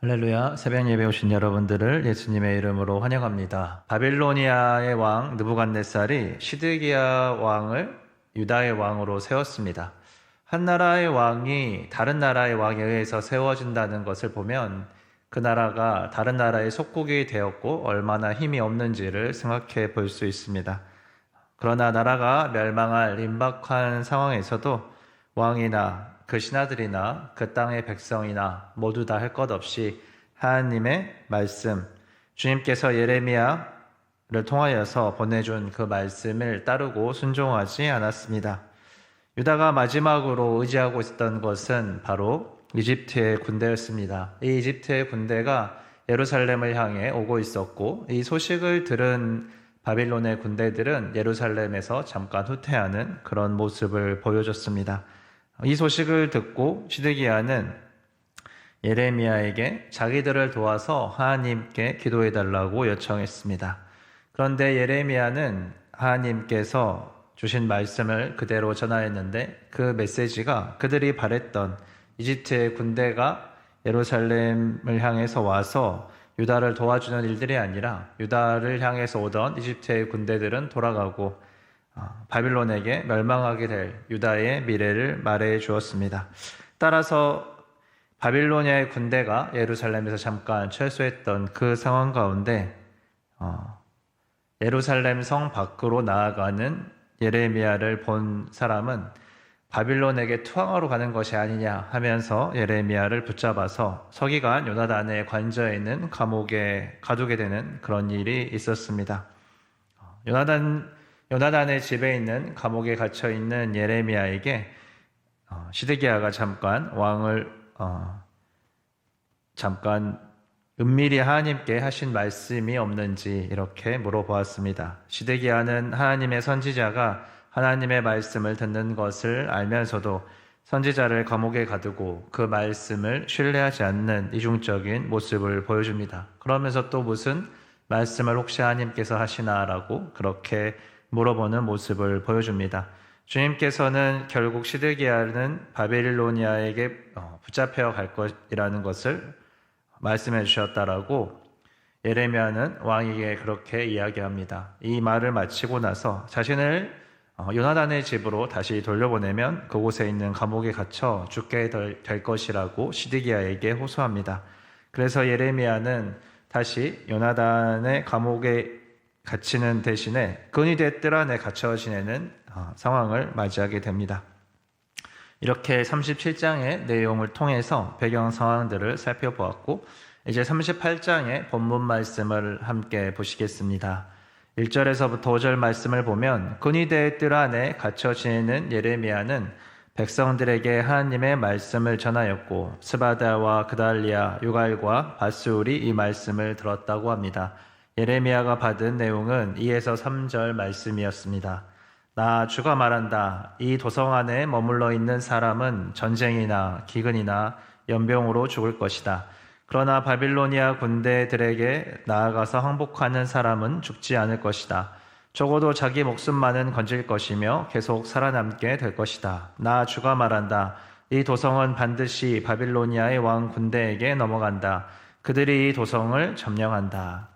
할렐루야, 새벽 예배 오신 여러분들을 예수님의 이름으로 환영합니다. 바빌로니아의 왕 느부갓네살이 시드기야 왕을 유다의 왕으로 세웠습니다. 한 나라의 왕이 다른 나라의 왕에 의해서 세워진다는 것을 보면 그 나라가 다른 나라의 속국이 되었고 얼마나 힘이 없는지를 생각해 볼 수 있습니다. 그러나 나라가 멸망할 임박한 상황에서도 왕이나 그 신하들이나 그 땅의 백성이나 모두 다 할 것 없이 하나님의 말씀, 주님께서 예레미야를 통하여서 보내준 그 말씀을 따르고 순종하지 않았습니다. 유다가 마지막으로 의지하고 있었던 것은 바로 이집트의 군대였습니다. 이 이집트의 군대가 예루살렘을 향해 오고 있었고 이 소식을 들은 바빌론의 군대들은 예루살렘에서 잠깐 후퇴하는 그런 모습을 보여줬습니다. 이 소식을 듣고 시드기야는 예레미야에게 자기들을 도와서 하나님께 기도해달라고 요청했습니다. 그런데 예레미야는 하나님께서 주신 말씀을 그대로 전하였는데 그 메시지가 그들이 바랬던 이집트의 군대가 예루살렘을 향해서 와서 유다를 도와주는 일들이 아니라 유다를 향해서 오던 이집트의 군대들은 돌아가고 바빌론에게 멸망하게 될 유다의 미래를 말해 주었습니다. 따라서 바빌로니아의 군대가 예루살렘에서 잠깐 철수했던 그 상황 가운데 예루살렘 성 밖으로 나아가는 예레미야를 본 사람은 바빌론에게 투항하러 가는 것이 아니냐 하면서 예레미야를 붙잡아서 서기관 요나단의 관저에 있는 감옥에 가두게 되는 그런 일이 있었습니다. 요나단의 집에 있는 감옥에 갇혀 있는 예레미야에게 시드기야가 잠깐 왕을 잠깐 은밀히 하나님께 하신 말씀이 없는지 이렇게 물어보았습니다. 시드기야는 하나님의 선지자가 하나님의 말씀을 듣는 것을 알면서도 선지자를 감옥에 가두고 그 말씀을 신뢰하지 않는 이중적인 모습을 보여줍니다. 그러면서 또 무슨 말씀을 혹시 하나님께서 하시나라고 그렇게 물어보는 모습을 보여줍니다. 주님께서는 결국 시드기야는 바빌로니아에게 붙잡혀 갈 것이라는 것을 말씀해 주셨다라고 예레미야는 왕에게 그렇게 이야기합니다. 이 말을 마치고 나서 자신을 요나단의 집으로 다시 돌려보내면 그곳에 있는 감옥에 갇혀 죽게 될 것이라고 시드기야에게 호소합니다. 그래서 예레미야는 다시 요나단의 감옥에 갇히는 대신에 근위대 뜰 안에 갇혀 지내는 상황을 맞이하게 됩니다. 이렇게 37장의 내용을 통해서 배경 상황들을 살펴보았고 이제 38장의 본문 말씀을 함께 보시겠습니다. 1절에서부터 5절 말씀을 보면 근위대의 뜰 안에 갇혀 지내는 예레미야는 백성들에게 하나님의 말씀을 전하였고 스바다와 그달리아, 유갈과 바스울이 이 말씀을 들었다고 합니다. 예레미야가 받은 내용은 2에서 3절 말씀이었습니다. 나 주가 말한다. 이 도성 안에 머물러 있는 사람은 전쟁이나 기근이나 연병으로 죽을 것이다. 그러나 바빌로니아 군대들에게 나아가서 항복하는 사람은 죽지 않을 것이다. 적어도 자기 목숨만은 건질 것이며 계속 살아남게 될 것이다. 나 주가 말한다. 이 도성은 반드시 바빌로니아의 왕 군대에게 넘어간다. 그들이 이 도성을 점령한다.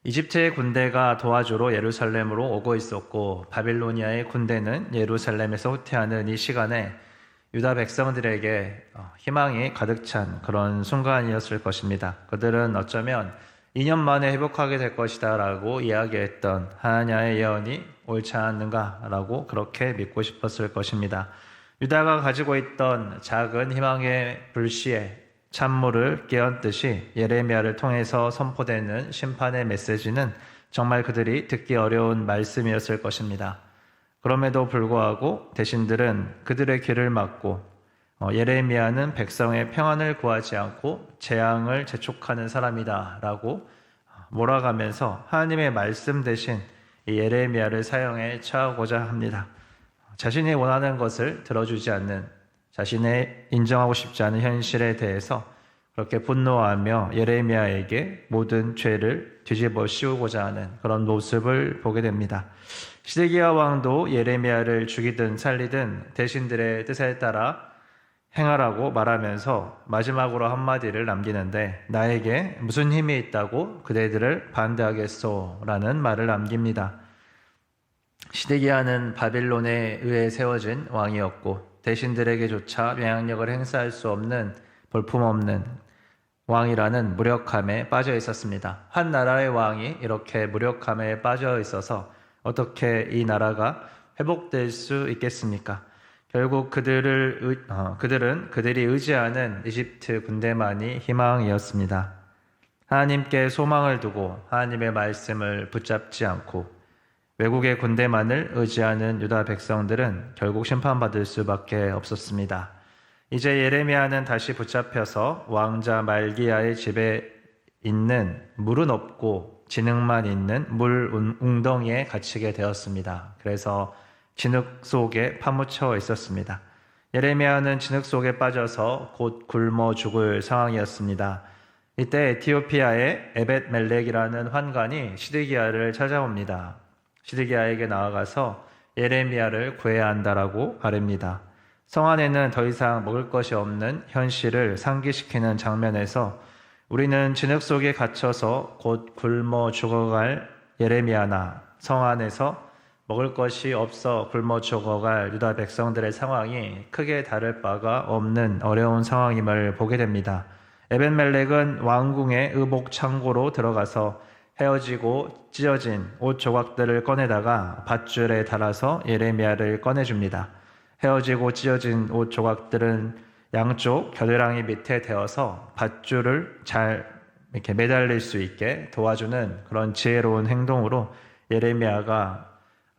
이집트의 군대가 도와주러 예루살렘으로 오고 있었고 바빌로니아의 군대는 예루살렘에서 후퇴하는 이 시간에 유다 백성들에게 희망이 가득 찬 그런 순간이었을 것입니다. 그들은 어쩌면 2년 만에 회복하게 될 것이다 라고 이야기했던 하나냐의 예언이 옳지 않는가 라고 그렇게 믿고 싶었을 것입니다. 유다가 가지고 있던 작은 희망의 불씨에 찬물을 깨얹듯이 예레미야를 통해서 선포되는 심판의 메시지는 정말 그들이 듣기 어려운 말씀이었을 것입니다. 그럼에도 불구하고 대신들은 그들의 귀를 막고 예레미야는 백성의 평안을 구하지 않고 재앙을 재촉하는 사람이다 라고 몰아가면서 하나님의 말씀 대신 이 예레미야를 사형에 처하고자 합니다. 자신이 원하는 것을 들어주지 않는 자신의 인정하고 싶지 않은 현실에 대해서 그렇게 분노하며 예레미야에게 모든 죄를 뒤집어 씌우고자 하는 그런 모습을 보게 됩니다. 시드기야 왕도 예레미야를 죽이든 살리든 대신들의 뜻에 따라 행하라고 말하면서 마지막으로 한마디를 남기는데 나에게 무슨 힘이 있다고 그대들을 반대하겠소? 라는 말을 남깁니다. 시드기야는 바빌론에 의해 세워진 왕이었고 대신들에게조차 영향력을 행사할 수 없는 볼품없는 왕이라는 무력함에 빠져 있었습니다. 한 나라의 왕이 이렇게 무력함에 빠져 있어서 어떻게 이 나라가 회복될 수 있겠습니까? 결국 그들은 그들이 의지하는 이집트 군대만이 희망이었습니다. 하나님께 소망을 두고 하나님의 말씀을 붙잡지 않고 외국의 군대만을 의지하는 유다 백성들은 결국 심판받을 수밖에 없었습니다. 이제 예레미야는 다시 붙잡혀서 왕자 말기야의 집에 있는 물은 없고 진흙만 있는 물 웅덩이에 갇히게 되었습니다. 그래서 진흙 속에 파묻혀 있었습니다. 예레미야는 진흙 속에 빠져서 곧 굶어 죽을 상황이었습니다. 이때 에티오피아의 에벳멜렉이라는 환관이 시드기야를 찾아옵니다. 시드기야에게 나아가서 예레미야를 구해야 한다라고 아뢰입니다. 성 안에는 더 이상 먹을 것이 없는 현실을 상기시키는 장면에서 우리는 진흙 속에 갇혀서 곧 굶어 죽어갈 예레미야나 성 안에서 먹을 것이 없어 굶어 죽어갈 유다 백성들의 상황이 크게 다를 바가 없는 어려운 상황임을 보게 됩니다. 에벤멜렉은 왕궁의 의복 창고로 들어가서 헤어지고 찢어진 옷 조각들을 꺼내다가 밧줄에 달아서 예레미야를 꺼내줍니다. 헤어지고 찢어진 옷 조각들은 양쪽 겨드랑이 밑에 대어서 밧줄을 잘 이렇게 매달릴 수 있게 도와주는 그런 지혜로운 행동으로 예레미야가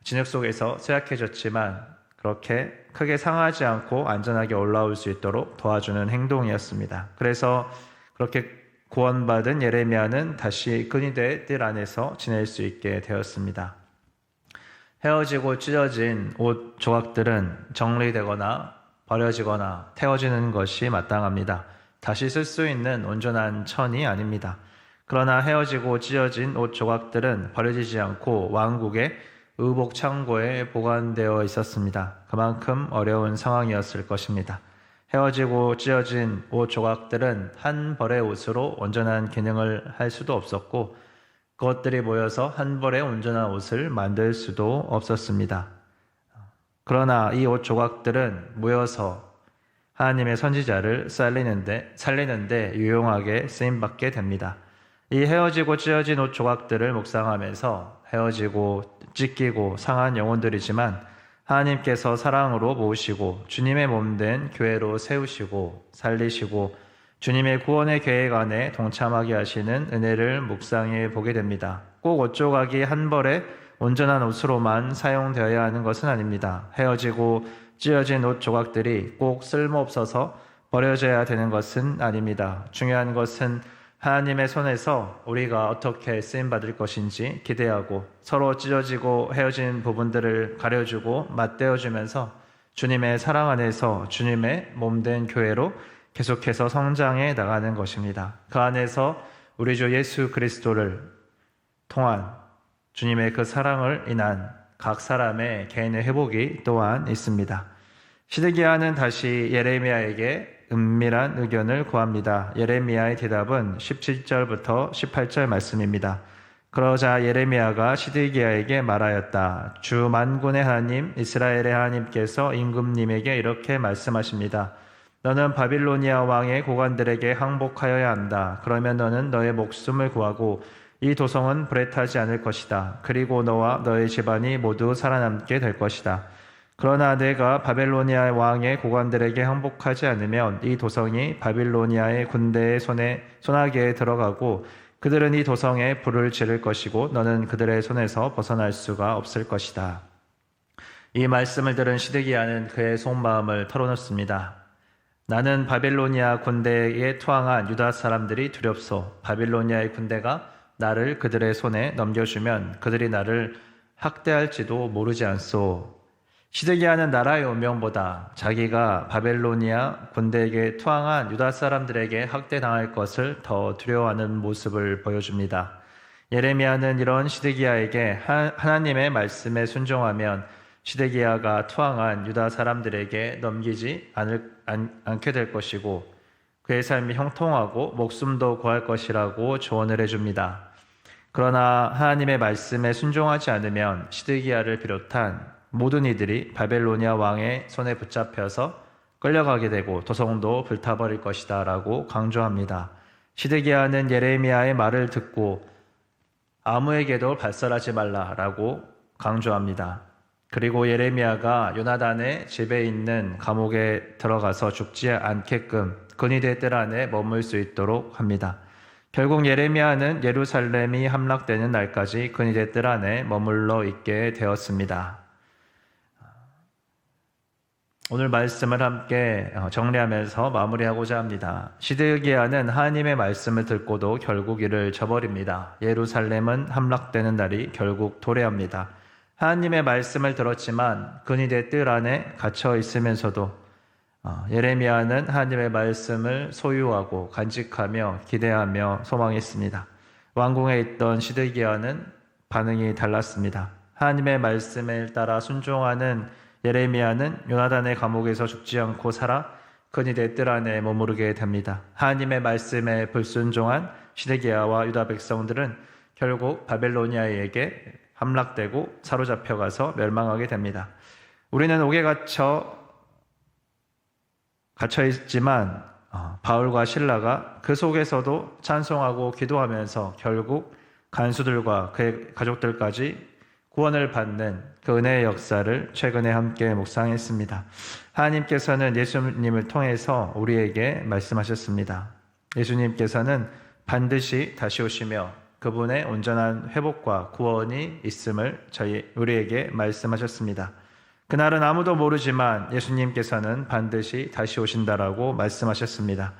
진흙 속에서 쇠약해졌지만 그렇게 크게 상하지 않고 안전하게 올라올 수 있도록 도와주는 행동이었습니다. 그래서 그렇게 구원받은 예레미야는 다시 근위대 뜰 안에서 지낼 수 있게 되었습니다. 헤어지고 찢어진 옷 조각들은 정리되거나 버려지거나 태워지는 것이 마땅합니다. 다시 쓸 수 있는 온전한 천이 아닙니다. 그러나 헤어지고 찢어진 옷 조각들은 버려지지 않고 왕국의 의복 창고에 보관되어 있었습니다. 그만큼 어려운 상황이었을 것입니다. 헤어지고 찢어진 옷 조각들은 한 벌의 옷으로 온전한 기능을 할 수도 없었고 그것들이 모여서 한 벌의 온전한 옷을 만들 수도 없었습니다. 그러나 이 옷 조각들은 모여서 하나님의 선지자를 살리는데 유용하게 쓰임받게 됩니다. 이 헤어지고 찢어진 옷 조각들을 묵상하면서 헤어지고 찢기고 상한 영혼들이지만 하나님께서 사랑으로 모으시고 주님의 몸된 교회로 세우시고 살리시고 주님의 구원의 계획 안에 동참하게 하시는 은혜를 묵상해 보게 됩니다. 꼭 옷 조각이 한 벌의 온전한 옷으로만 사용되어야 하는 것은 아닙니다. 헤어지고 찢어진 옷 조각들이 꼭 쓸모없어서 버려져야 되는 것은 아닙니다. 중요한 것은 하나님의 손에서 우리가 어떻게 쓰임받을 것인지 기대하고 서로 찢어지고 헤어진 부분들을 가려주고 맞대어주면서 주님의 사랑 안에서 주님의 몸된 교회로 계속해서 성장해 나가는 것입니다. 그 안에서 우리 주 예수 그리스도를 통한 주님의 그 사랑을 인한 각 사람의 개인의 회복이 또한 있습니다. 시드기야는 다시 예레미야에게 은밀한 의견을 구합니다. 예레미야의 대답은 17절부터 18절 말씀입니다. 그러자 예레미야가 시드기야에게 말하였다. 주 만군의 하나님 이스라엘의 하나님께서 임금님에게 이렇게 말씀하십니다. 너는 바빌로니아 왕의 고관들에게 항복하여야 한다. 그러면 너는 너의 목숨을 구하고 이 도성은 불에 타지 않을 것이다. 그리고 너와 너의 집안이 모두 살아남게 될 것이다. 그러나 내가 바빌로니아 왕의 고관들에게 항복하지 않으면 이 도성이 바빌로니아의 군대의 손아귀에 들어가고 그들은 이 도성에 불을 지를 것이고 너는 그들의 손에서 벗어날 수가 없을 것이다. 이 말씀을 들은 시드기야는 그의 속마음을 털어놓습니다. 나는 바빌로니아 군대에 투항한 유다 사람들이 두렵소. 바빌로니아의 군대가 나를 그들의 손에 넘겨주면 그들이 나를 학대할지도 모르지 않소. 시드기야는 나라의 운명보다 자기가 바벨로니아 군대에게 투항한 유다 사람들에게 학대당할 것을 더 두려워하는 모습을 보여줍니다. 예레미야는 이런 시드기야에게 하나님의 말씀에 순종하면 시드기야가 투항한 유다 사람들에게 넘기지 않게 될 것이고 그의 삶이 형통하고 목숨도 구할 것이라고 조언을 해줍니다. 그러나 하나님의 말씀에 순종하지 않으면 시드기야를 비롯한 모든 이들이 바벨로니아 왕의 손에 붙잡혀서 끌려가게 되고 도성도 불타버릴 것이다 라고 강조합니다. 시드기야는 예레미야의 말을 듣고 아무에게도 발설하지 말라라고 강조합니다. 그리고 예레미야가 요나단의 집에 있는 감옥에 들어가서 죽지 않게끔 근위대 뜰 안에 머물 수 있도록 합니다. 결국 예레미야는 예루살렘이 함락되는 날까지 근위대 뜰 안에 머물러 있게 되었습니다. 오늘 말씀을 함께 정리하면서 마무리하고자 합니다. 시드기야는 하나님의 말씀을 듣고도 결국 이를 저버립니다. 예루살렘은 함락되는 날이 결국 도래합니다. 하나님의 말씀을 들었지만 근위대 뜰 안에 갇혀 있으면서도 예레미야는 하나님의 말씀을 소유하고 간직하며 기대하며 소망했습니다. 왕궁에 있던 시드기야는 반응이 달랐습니다. 하나님의 말씀에 따라 순종하는 예레미야는 요나단의 감옥에서 죽지 않고 살아 근위대 뜰 안에 머무르게 됩니다. 하나님의 말씀에 불순종한 시드기야와 유다 백성들은 결국 바벨로니아에게 함락되고 사로잡혀가서 멸망하게 됩니다. 우리는 옥에 갇혀 있지만 바울과 실라가 그 속에서도 찬송하고 기도하면서 결국 간수들과 그의 가족들까지 구원을 받는 그 은혜의 역사를 최근에 함께 묵상했습니다. 하나님께서는 예수님을 통해서 우리에게 말씀하셨습니다. 예수님께서는 반드시 다시 오시며 그분의 온전한 회복과 구원이 있음을 우리에게 말씀하셨습니다. 그날은 아무도 모르지만 예수님께서는 반드시 다시 오신다라고 말씀하셨습니다.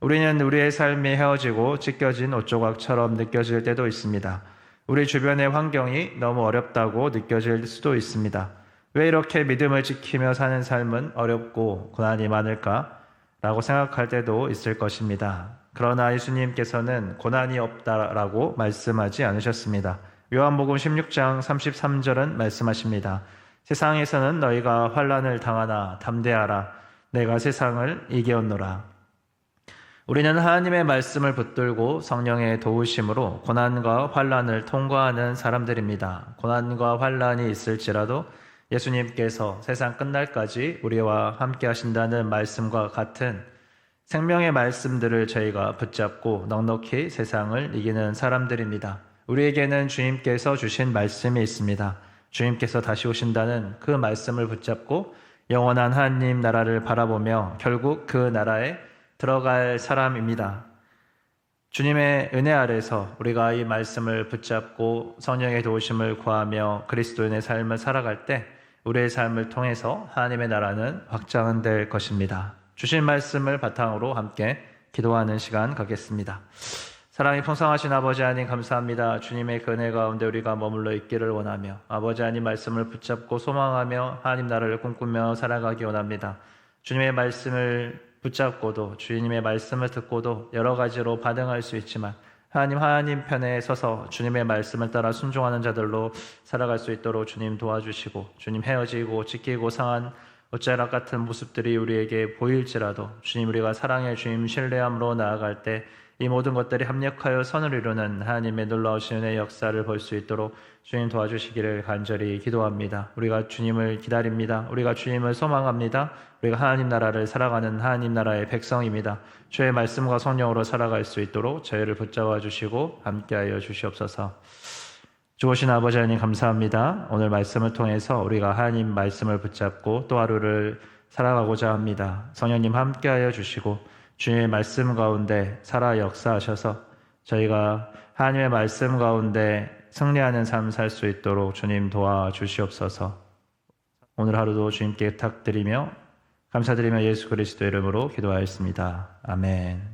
우리는 우리의 삶이 헤어지고 찢겨진 옷조각처럼 느껴질 때도 있습니다. 우리 주변의 환경이 너무 어렵다고 느껴질 수도 있습니다. 왜 이렇게 믿음을 지키며 사는 삶은 어렵고 고난이 많을까? 라고 생각할 때도 있을 것입니다. 그러나 예수님께서는 고난이 없다라고 말씀하지 않으셨습니다. 요한복음 16장 33절은 말씀하십니다. 세상에서는 너희가 환난을 당하나 담대하라. 내가 세상을 이겼노라. 우리는 하나님의 말씀을 붙들고 성령의 도우심으로 고난과 환난을 통과하는 사람들입니다. 고난과 환난이 있을지라도 예수님께서 세상 끝날까지 우리와 함께 하신다는 말씀과 같은 생명의 말씀들을 저희가 붙잡고 넉넉히 세상을 이기는 사람들입니다. 우리에게는 주님께서 주신 말씀이 있습니다. 주님께서 다시 오신다는 그 말씀을 붙잡고 영원한 하나님 나라를 바라보며 결국 그 나라에 들어갈 사람입니다. 주님의 은혜 아래서 우리가 이 말씀을 붙잡고 성령의 도우심을 구하며 그리스도인의 삶을 살아갈 때 우리의 삶을 통해서 하나님의 나라는 확장될 것입니다. 주신 말씀을 바탕으로 함께 기도하는 시간 갖겠습니다. 사랑이 풍성하신 아버지 하나님 감사합니다. 주님의 그 은혜 가운데 우리가 머물러 있기를 원하며 아버지 하나님 말씀을 붙잡고 소망하며 하나님 나라를 꿈꾸며 살아가기 원합니다. 주님의 말씀을 붙잡고도 주님의 말씀을 듣고도 여러 가지로 반응할 수 있지만 하나님 편에 서서 주님의 말씀을 따라 순종하는 자들로 살아갈 수 있도록 주님 도와주시고 주님 헤어지고 찢기고 상한 옷자락 같은 모습들이 우리에게 보일지라도 주님 우리가 사랑의 주님 신뢰함으로 나아갈 때 이 모든 것들이 합력하여 선을 이루는 하나님의 놀라우신 은혜의 역사를 볼 수 있도록 주님 도와주시기를 간절히 기도합니다. 우리가 주님을 기다립니다. 우리가 주님을 소망합니다. 우리가 하나님 나라를 살아가는 하나님 나라의 백성입니다. 주의 말씀과 성령으로 살아갈 수 있도록 저희를 붙잡아 주시고 함께하여 주시옵소서. 주오신 아버지 하나님 감사합니다. 오늘 말씀을 통해서 우리가 하나님 말씀을 붙잡고 또 하루를 살아가고자 합니다. 성령님 함께하여 주시고 주님의 말씀 가운데 살아 역사하셔서 저희가 하나님의 말씀 가운데 승리하는 삶 살 수 있도록 주님 도와주시옵소서. 오늘 하루도 주님께 부탁드리며 감사드리며 예수 그리스도 이름으로 기도하였습니다. 아멘.